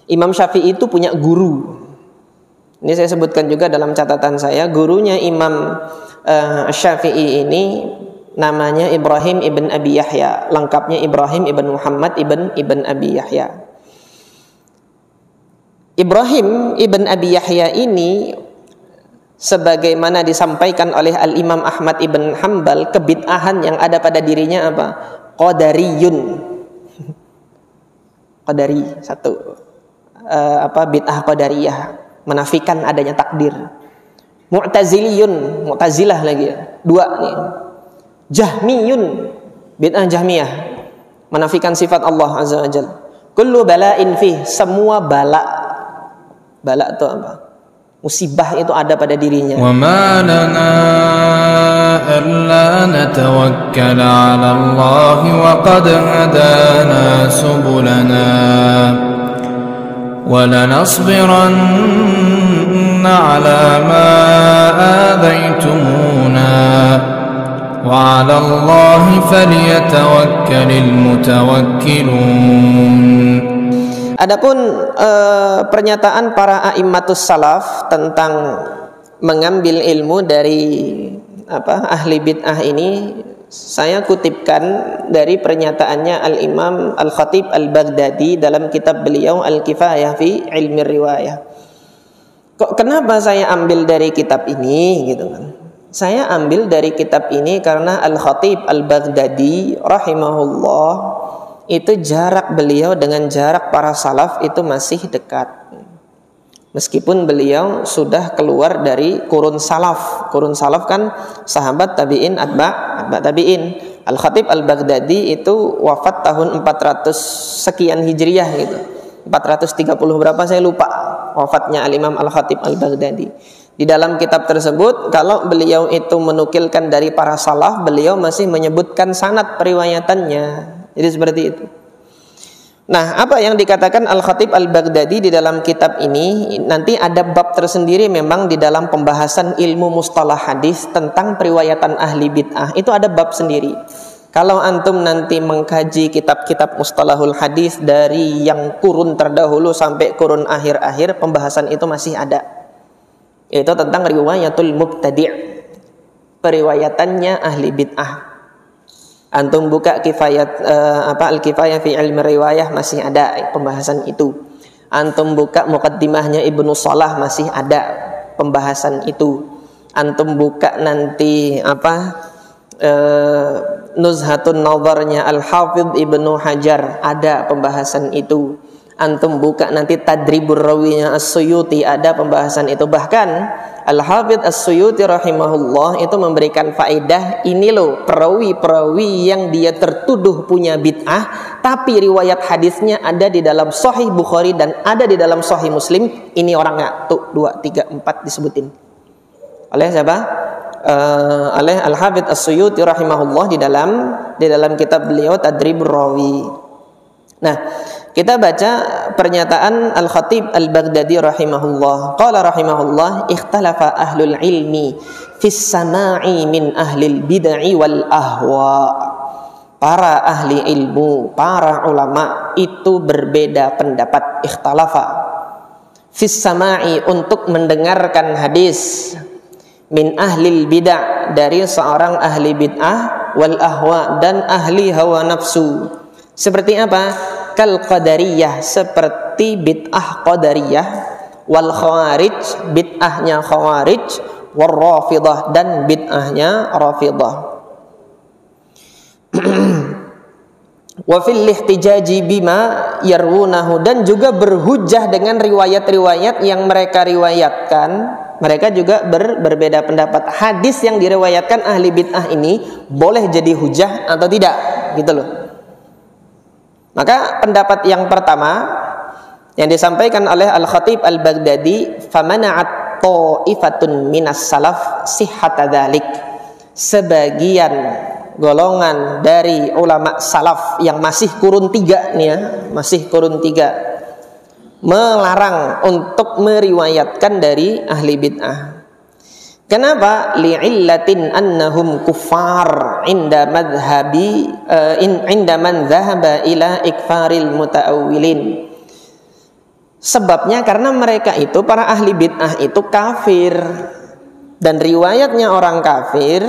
Imam Syafi'i itu punya guru. Ini saya sebutkan juga dalam catatan saya. Gurunya Imam Syafi'i ini namanya Ibrahim ibn Abi Yahya. Lengkapnya Ibrahim ibn Muhammad ibn Abi Yahya. Ibrahim ibn Abi Yahya ini, sebagaimana disampaikan oleh Al-Imam Ahmad ibn Hanbal, kebid'ahan yang ada pada dirinya apa? Qadariyun. Qadari, satu. Bid'ah qadariyah, menafikan adanya takdir. Mu'taziliyun, Mu'tazilah lagi ya. Dua nih. Jahmiyun, bid'ah Jahmiyah, menafikan sifat Allah Azza wa Jalla. Kullu bala'in fih, semua bala. Bala itu apa? Musibah itu ada pada dirinya. Wa ma lana alla natawakkal 'ala Allah wa qad hadana subulana wa lanasbiranna 'ala ma adaytumuna wa 'ala Allah falyatawakkalul mutawakkilun. Adapun pernyataan para a'immatus salaf tentang mengambil ilmu dari ahli bid'ah ini, saya kutipkan dari pernyataannya Al-Imam Al-Khatib Al-Baghdadi dalam kitab beliau Al-Kifayah fi Ilmi Riwayah. Kok kenapa saya ambil dari kitab ini gitu kan? Saya ambil dari kitab ini karena Al-Khatib Al-Baghdadi rahimahullah itu jarak beliau dengan jarak para salaf itu masih dekat. Meskipun beliau sudah keluar dari kurun salaf. Kurun salaf kan sahabat tabi'in, atba' tabi'in. Al-Khatib Al-Baghdadi itu wafat tahun 400 sekian Hijriyah gitu. 430 berapa saya lupa wafatnya Al-Imam Al-Khatib Al-Baghdadi. Di dalam kitab tersebut, kalau beliau itu menukilkan dari para salaf, beliau masih menyebutkan sanad periwayatannya. Jadi seperti itu. Nah, apa yang dikatakan Al-Khatib Al-Baghdadi di dalam kitab ini, nanti ada bab tersendiri memang di dalam pembahasan ilmu mustalah hadis tentang periwayatan ahli bid'ah. Itu ada bab sendiri. Kalau antum nanti mengkaji kitab-kitab mustalahul hadis dari yang kurun terdahulu sampai kurun akhir-akhir, pembahasan itu masih ada. Itu tentang riwayatul mubtadi', periwayatannya ahli bid'ah. Antum buka Al-Kifayah fi Ilmi Riwayah, masih ada pembahasan itu. Antum buka Muqaddimahnya Ibnu Shalah, masih ada pembahasan itu. Antum buka nanti Nuzhatun Nadharnya Al-Hafidh Ibnu Hajar, ada pembahasan itu. Antum buka nanti Tadribur Rawinya As-Suyuti, ada pembahasan itu. Bahkan Al-Hafidh As-Suyuti rahimahullah itu memberikan faedah, ini loh perawi-perawi yang dia tertuduh punya bid'ah, tapi riwayat hadisnya ada di dalam Sahih Bukhari dan ada di dalam Sahih Muslim. Ini orangnya tuh 2, 3, 4 disebutin oleh siapa? Oleh Al-Hafidh As-Suyuti rahimahullah di dalam kitab beliau Tadribur Rawi. Nah, kita baca pernyataan Al-Khatib Al-Baghdadi rahimahullah. Qala rahimahullah, ikhtalafa ahlul ilmi fis sama'i min ahlil bid'ah wal ahwa. Para ahli ilmu, para ulama itu berbeda pendapat, ikhtalafa fis sama'i, untuk mendengarkan hadis, min ahlil bid'ah, dari seorang ahli bid'ah, wal ahwa, dan ahli hawa nafsu. Seperti apa? Kal qadariyah, seperti bid'ah qadariyah, wal khawarij, bid'ahnya khawarij, wal rafidah, dan bid'ahnya rafidah. Wa fil ihtijaji bima yarwunahu, dan juga berhujjah dengan riwayat-riwayat yang mereka riwayatkan. Mereka juga berbeda pendapat. Hadis yang diriwayatkan ahli bid'ah ini boleh jadi hujjah atau tidak, gitu loh. Maka pendapat yang pertama yang disampaikan oleh Al-Khatib Al-Baghdadi, famana'at ta'ifatun minas salaf sihhata dzalik. Sebagian golongan dari ulama salaf yang masih kurun 3 nih ya, masih kurun 3, melarang untuk meriwayatkan dari ahli bid'ah. Kenapa? Li'illatin annahum kuffar inda man dhahaba ila ikfaril muta'awwilin. Sebabnya karena mereka itu, para ahli bid'ah itu kafir. Dan riwayatnya orang kafir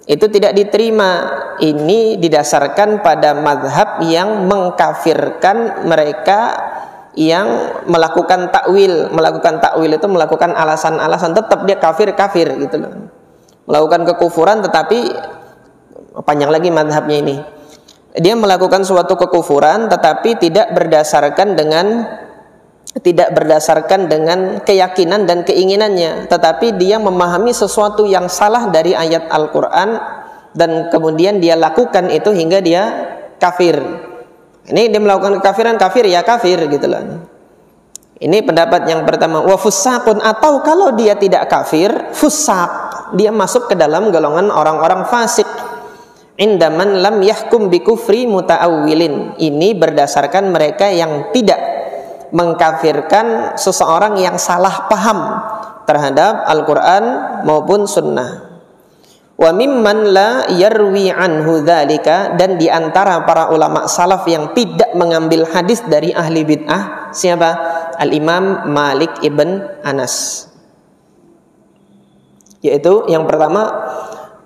itu tidak diterima. Ini didasarkan pada mazhab yang mengkafirkan mereka yang melakukan takwil. Melakukan takwil itu melakukan alasan-alasan, tetap dia kafir gitu loh. Melakukan kekufuran, tetapi panjang lagi mazhabnya ini. Dia melakukan suatu kekufuran tetapi tidak berdasarkan dengan keyakinan dan keinginannya, tetapi dia memahami sesuatu yang salah dari ayat Al-Quran dan kemudian dia lakukan itu hingga dia kafir. Ini dia melakukan kekafiran, kafir gitu loh. Ini pendapat yang pertama. Wa fusaqun, atau kalau dia tidak kafir, fusaq, dia masuk ke dalam golongan orang-orang fasik. Indaman lam yahkum bi kufri muta'awwilin. Ini berdasarkan mereka yang tidak mengkafirkan seseorang yang salah paham terhadap Al-Quran maupun Sunnah. Wa mimman la yarwi anhu dzalika, dan diantara para ulama salaf yang tidak mengambil hadis dari ahli bid'ah, siapa? Al-Imam Malik ibn Anas. Yaitu yang pertama,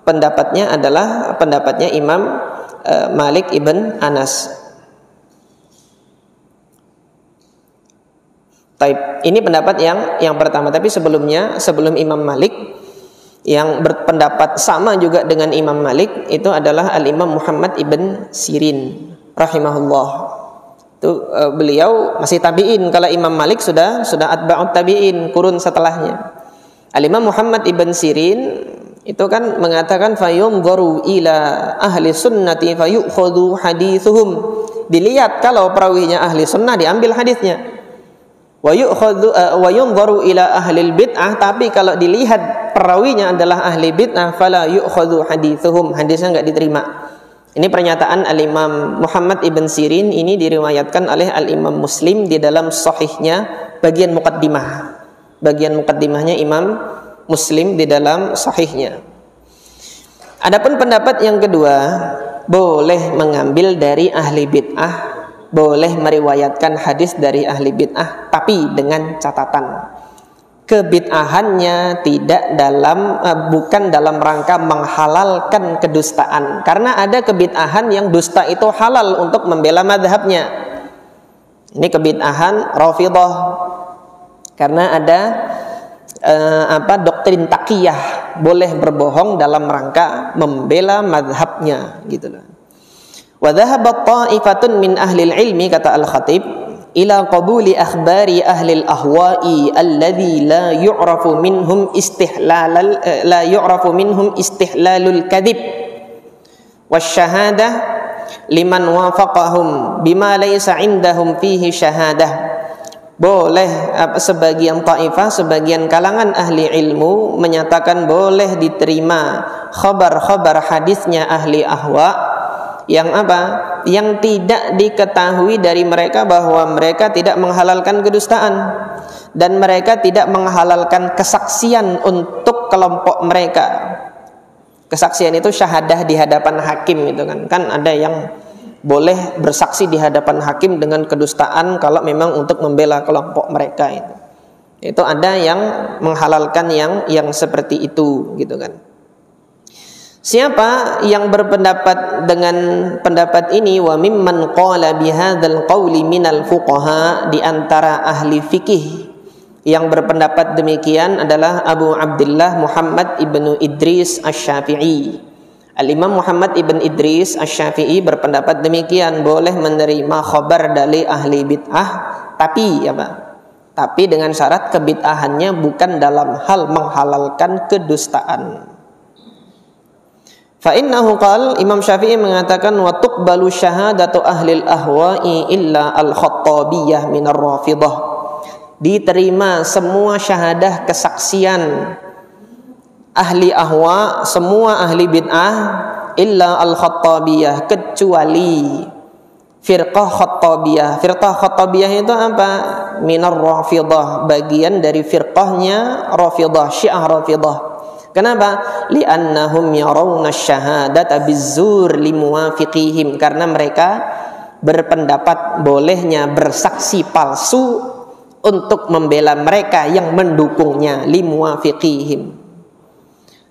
pendapatnya adalah pendapatnya Imam Malik ibn Anas. Ini pendapat yang pertama. Tapi sebelum Imam Malik, yang berpendapat sama juga dengan Imam Malik itu adalah Al-Imam Muhammad ibn Sirin rahimahullah. Itu beliau masih tabi'in. Kalau Imam Malik sudah atba'ut tabi'in, kurun setelahnya. Al-Imam Muhammad ibn Sirin itu kan mengatakan fayunzaru ila ahli sunnati fayukhadhu hadithuhum. Dilihat kalau perawinya ahli sunnah, diambil hadisnya. Wa yunzaru ila ahli bid'ah, tapi kalau dilihat perawinya adalah ahli bid'ah, fala yukhadhu hadithuhum, hadisnya enggak diterima. Ini pernyataan Al-Imam Muhammad ibn Sirin. Ini diriwayatkan oleh Al-Imam Muslim di dalam sahihnya, bagian muqaddimah. Bagian muqaddimahnya Imam Muslim di dalam sahihnya. Adapun pendapat yang kedua, boleh mengambil dari ahli bid'ah, boleh meriwayatkan hadis dari ahli bid'ah, tapi dengan catatan kebid'ahannya bukan dalam rangka menghalalkan kedustaan. Karena ada kebid'ahan yang dusta itu halal untuk membela madhabnya. Ini kebid'ahan Rafidhah, karena ada doktrin taqiyah, boleh berbohong dalam rangka membela madhabnya gitu loh. Wa dhahabat ta'ifatun min ahli ilmi, kata Al-Khatib, ila qabuli akhbari ahli al-ahwa'i alladhi la yu'rafu minhum istihlalul kadhib wasyahadah liman wafaqahum bima laysa indahum fihi syahadah. Boleh sebagian taifah, sebagian kalangan ahli ilmu menyatakan boleh diterima khabar-khabar hadisnya ahli ahwa yang yang tidak diketahui dari mereka bahwa mereka tidak menghalalkan kedustaan dan mereka tidak menghalalkan kesaksian untuk kelompok mereka. Kesaksian itu syahadah di hadapan hakim itu kan ada yang boleh bersaksi di hadapan hakim dengan kedustaan kalau memang untuk membela kelompok mereka itu ada yang menghalalkan yang seperti itu gitu kan. Siapa yang berpendapat dengan pendapat ini? Wa mimman qala bihadzal qawli minal fuqaha, di antara ahli fikih yang berpendapat demikian adalah Abu Abdullah Muhammad ibnu Idris Asy-Syafi'i. Al-Imam Muhammad ibn Idris Asy-Syafi'i berpendapat demikian, boleh menerima khabar dari ahli bid'ah, tapi dengan syarat kebid'ahannya bukan dalam hal menghalalkan kedustaan. Fa innahu qala, Imam Syafi'i mengatakan, wa tuqbalu syahadatu ahli al-ahwa'i illa al-khattabiyah minar Rafidhah. Diterima semua syahadah kesaksian ahli ahwa, semua ahli bid'ah, illa al-khattabiyah, kecuali firqah khattabiyah. Firqah khattabiyah itu apa? Minar Rafidhah, bagian dari firqahnya Rafidhah, Syiah Rafidhah. Kenapa? Li'annahum yarawna syahadata bizzur limuwafiqihim, karena mereka berpendapat bolehnya bersaksi palsu untuk membela mereka yang mendukungnya, limuwafiqihim.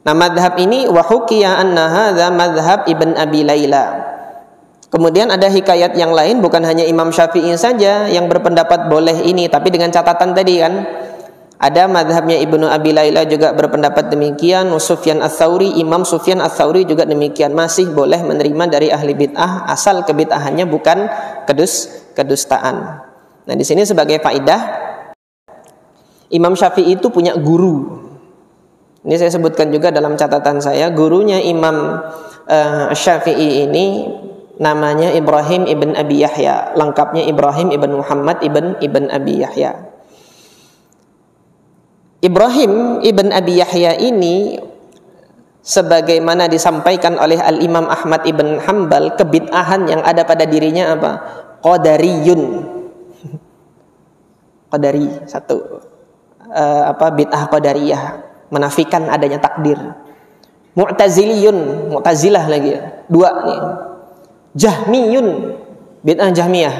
Nah, madhab ini wa hukiya anna hadza madhab Ibn Abi Layla. Kemudian ada hikayat yang lain, bukan hanya Imam Syafi'i saja yang berpendapat boleh ini, tapi dengan catatan tadi kan. Ada madhabnya Ibnu Abi Layla juga berpendapat demikian. Sufyan Ats-Tsauri, Imam Sufyan Ats-Tsauri juga demikian, masih boleh menerima dari ahli bid'ah asal kebid'ahannya bukan kedustaan. Nah, di sini sebagai faidah, Imam Syafi'i itu punya guru. Ini saya sebutkan juga dalam catatan saya, gurunya Imam Syafi'i ini namanya Ibrahim ibn Abi Yahya, lengkapnya Ibrahim ibn Muhammad ibn Abi Yahya. Ibrahim ibn Abi Yahya ini sebagaimana disampaikan oleh Al-Imam Ahmad ibn Hanbal, kebid'ahan yang ada pada dirinya apa? Qadariyun. Qadari, satu. Bid'ah qadariyah, menafikan adanya takdir. Mu'taziliyun, Mu'tazilah lagi ya. Dua nih. Jahmiyun, bid'ah Jahmiyah,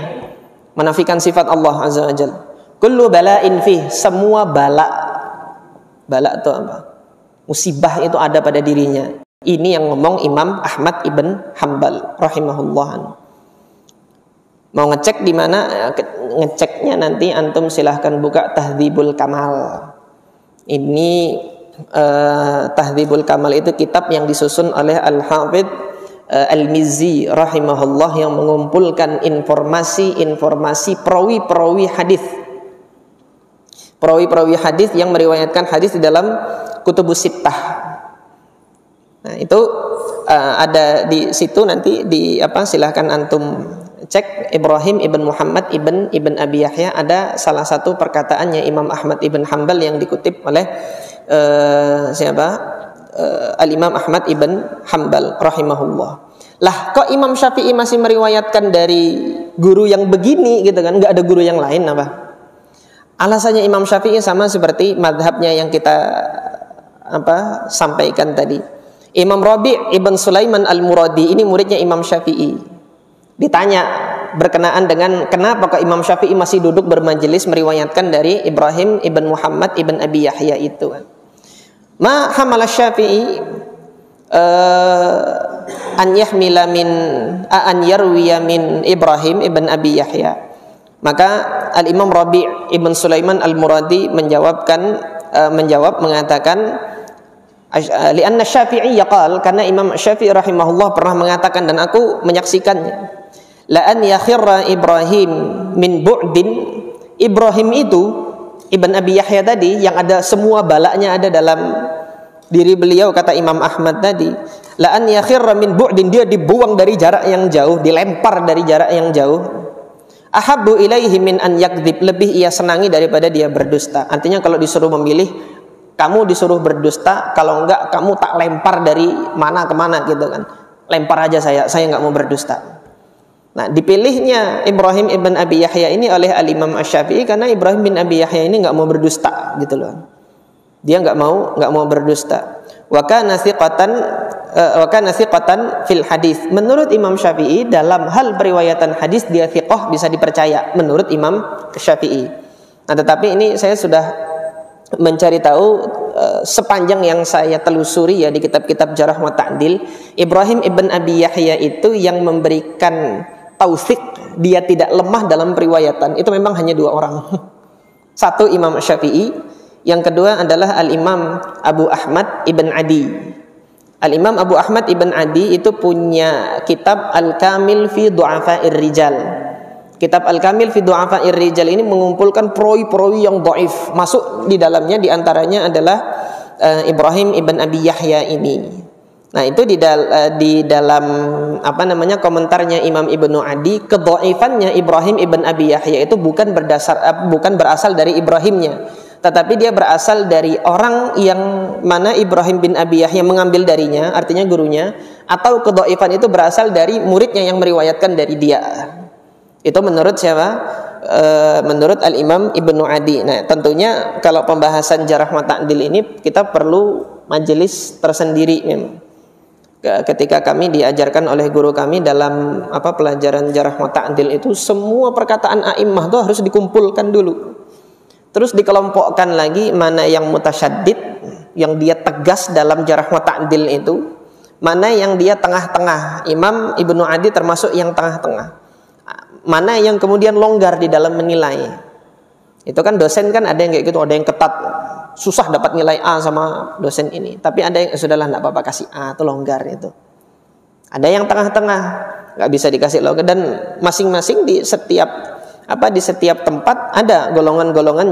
menafikan sifat Allah Azza wa Jalla. Kullu bala'in fih, semua bala itu apa? Musibah itu ada pada dirinya. Ini yang ngomong Imam Ahmad ibn Hanbal rahimahullah. Mau ngecek di mana? Ngeceknya nanti antum silahkan buka Tahdzibul Kamal. Ini Tahdzibul Kamal itu kitab yang disusun oleh Al-Hafidz Al-Mizzi rahimahullah, yang mengumpulkan informasi perawi-perawi hadis. Perawi-perawi hadis yang meriwayatkan hadis di dalam Kutubus Sittah. Nah, itu ada di situ nanti silahkan antum cek Ibrahim ibn Muhammad ibn Abi Yahya. Ada salah satu perkataannya Imam Ahmad ibn Hanbal yang dikutip oleh Al-Imam Ahmad ibn Hanbal rahimahullah. Lah, kok Imam Syafi'i masih meriwayatkan dari guru yang begini gitu kan? Nggak ada guru yang lain apa? Alasannya Imam Syafi'i sama seperti madhabnya yang kita sampaikan tadi. Imam Rabi' ibn Sulaiman al-Muradi ini muridnya Imam Syafi'i. Ditanya berkenaan dengan kenapa kok Imam Syafi'i masih duduk bermajelis meriwayatkan dari Ibrahim ibn Muhammad ibn Abi Yahya itu. Ma hamala Syafi'i an yahmila min an yarwiya min Ibrahim ibn Abi Yahya. Maka Al-Imam Rabi' ibn Sulaiman al-Muradi mengatakan li'anna Syafi'i yaqal, karena Imam Syafi'i rahimahullah pernah mengatakan dan aku menyaksikannya, la an yakhirra Ibrahim min bu'din. Ibrahim itu Ibn Abi Yahya tadi yang ada semua balaknya ada dalam diri beliau, kata Imam Ahmad tadi, la an yakhirra min bu'din, dia dibuang dari jarak yang jauh, dilempar dari jarak yang jauh. Ahabbu ilaihi min an yakdzib, lebih ia senangi daripada dia berdusta. Artinya kalau disuruh memilih, kamu disuruh berdusta, kalau enggak kamu tak lempar dari mana ke mana gitu kan. Lempar aja saya enggak mau berdusta. Nah, dipilihnya Ibrahim ibn Abi Yahya ini oleh Al-Imam Asy-Syafi'i karena Ibrahim bin Abi Yahya ini enggak mau berdusta gitu loh. Dia enggak mau berdusta. Wa kana thiqatan fil hadis. Menurut Imam Syafi'i dalam hal periwayatan hadis dia thiqah, bisa dipercaya menurut Imam Syafi'i. Nah, tetapi ini saya sudah mencari tahu sepanjang yang saya telusuri ya di kitab-kitab Jarh wa Ta'dil, Ibrahim ibn Abi Yahya itu yang memberikan tausik dia tidak lemah dalam periwayatan itu memang hanya dua orang. Satu Imam Syafi'i, yang kedua adalah Al-Imam Abu Ahmad ibn Adi. Al-Imam Abu Ahmad ibn Adi itu punya kitab Al-Kamil fi Du'afa'ir Rijal. Kitab Al-Kamil fi Du'afa'ir Rijal ini mengumpulkan perawi-perawi yang dhaif. Masuk di dalamnya diantaranya adalah Ibrahim ibn Abi Yahya ini. Nah, itu di dalam komentarnya Imam Ibnu Adi, kedhaifannya Ibrahim ibn Abi Yahya itu bukan berasal dari Ibrahimnya, tetapi dia berasal dari orang yang mana Ibrahim bin Abi Yahya mengambil darinya, artinya gurunya, atau kedhaifan itu berasal dari muridnya yang meriwayatkan dari dia. Itu menurut siapa? Menurut Al-Imam Ibnu Adi. Nah, tentunya kalau pembahasan Jarh wa Ta'dil ini kita perlu majelis tersendiri memang. Ketika kami diajarkan oleh guru kami dalam pelajaran Jarh wa Ta'dil itu, semua perkataan a'immah itu harus dikumpulkan dulu. Terus dikelompokkan lagi mana yang mutasyaddid, yang dia tegas dalam jarh wa ta'dil itu, mana yang dia tengah-tengah. Imam Ibnu Adi termasuk yang tengah-tengah. Mana yang kemudian longgar di dalam menilai. Itu kan dosen kan ada yang kayak gitu, ada yang ketat, susah dapat nilai A sama dosen ini. Tapi ada yang sudahlah enggak apa-apa kasih A, itu longgar itu. Ada yang tengah-tengah, enggak bisa dikasih longgar, dan masing-masing di setiap tempat ada golongan-golongan